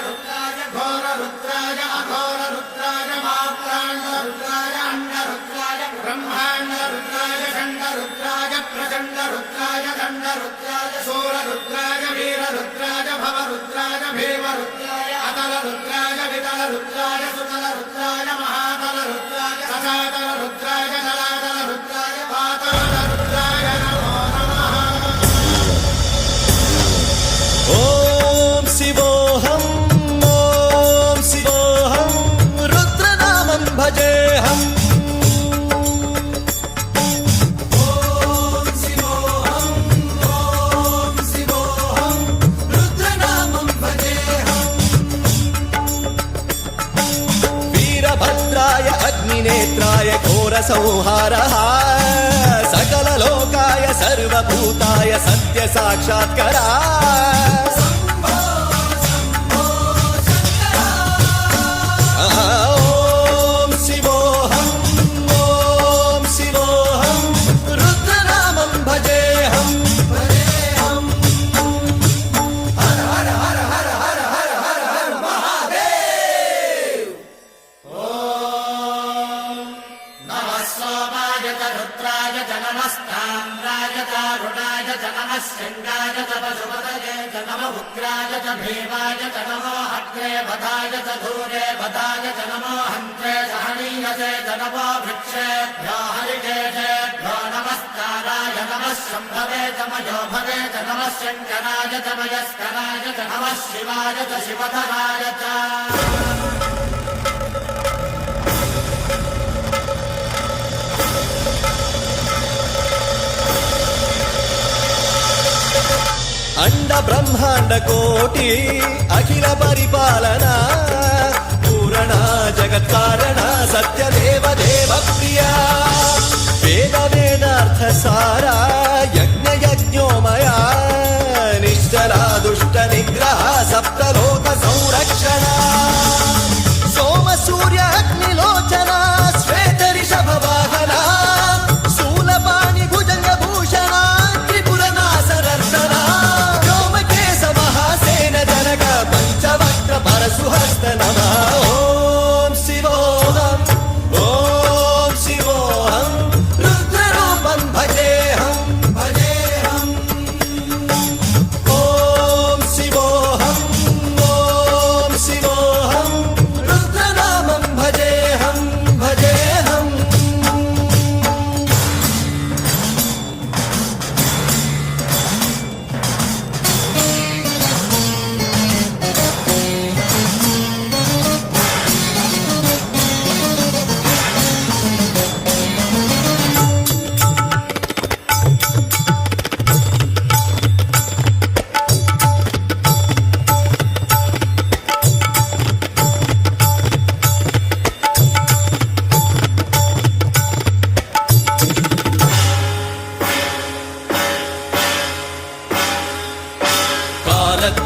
रुद्राय घोर रुद्राय अघोर रुद्राय मात्राण्ड रुद्राय अंड रुद्राय ब्रह्मांड रुद्राय खंड रुद्राय प्रचंड रुद्राय दंड रुद्राय सूर रुद्राय वीर रुद्राय भव रुद्राय भीम रुद्राय अतल रुद्राय वितल रुद्राय सुतल रुद्राय महातल रुद्राय सदातल रुद्राय जलातल रुद्राय पाताल रुद्राय नमो नमः। ओम शिवोऽहं रुद्रनामं भजेऽहम्। वीरभद्राय अग्निनेत्राय घोरसंहारः सकललोकाय सर्वभूताय सत्यसाक्षात्करा। ओम शिवोऽहं रुद्रनामं भजेऽहम्। हर हर हर हर हर हर हर हर महादेव। नमः सोमाय च रुद्राय च नमस्ताम्राय च अरुणाय च नमः शृङ्गाय च पशुपतये च नमः उग्राय च भीमाय च नमो अग्रे वधाय च धूरे वधाय च नमो हन्त्रे सहनीयसे च नमो वृक्षेभ्यो हरिकेशेभ्यो नमस्काराय नमः शम्भवे च मयोभवे च नमः शङ्कराय च मयस्कराय च नमः शिवाय च शिवधराय च। अंड ब्रह्मांड कोटि अखिल परिपालना पूरणा जगत्कारणा सत्यदेव देव प्रिया वेद वेदार्थ सारा यज्ञ यज्ञोमया निश्चला दुष्ट निग्रह सप्तलोक संरक्षणा सोम सूर्य अग्निलोचना श्वेत ऋषभ वाहना शूलपाणि भुजंग भूषणा त्रिपुर नासरर्षणा पंचवक्त्र परशुहस्त नमः। ओम शिवोऽहं रुद्ररूपं भजेऽहम्। ओम शिवोऽहं रुद्रनामं भजेऽहम्।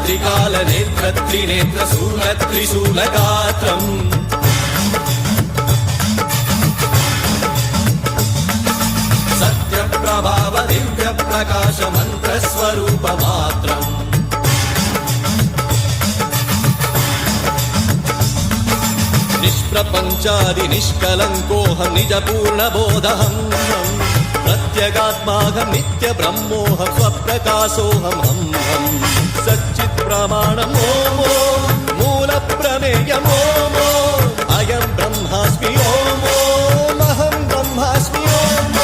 त्रिकाल नेत्र त्रिनेत्र शूल त्रिशूलगात्रम् सत्यप्रभाव दिव्य प्रकाश मंत्र स्वरूप मात्रम् निष्प्रपंचादि निष्कलंकोऽहं निज पूर्ण बोधहम् प्रत्यगात्माहं नित्य ब्रह्मोऽहं स्वप्रकाशोऽहं हम् सच्चित् प्रमाणम् ओम मूल प्रमेयम् ओम अयं ब्रह्मास्मि ओम अहं ब्रह्मास्मि ओम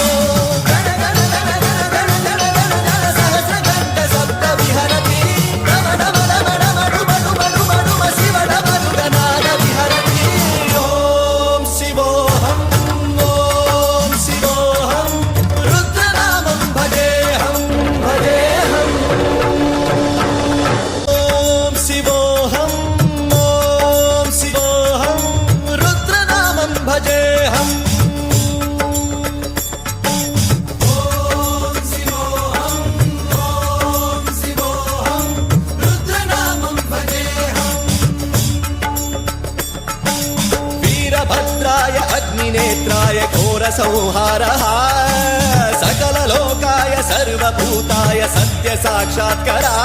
सहस्रकण्ठ शब्द विहरति शिवडमरुगनाद विहरति। ओम शिवोऽहं रुद्रनामं भजेऽहम्। ओम शिवोऽहं रुद्रनामं भजेऽहम्। वीरभद्राय अग्निनेत्राय घोरसंहारः सकललोकाय सर्वभूताय सत्यसाक्षात्करा।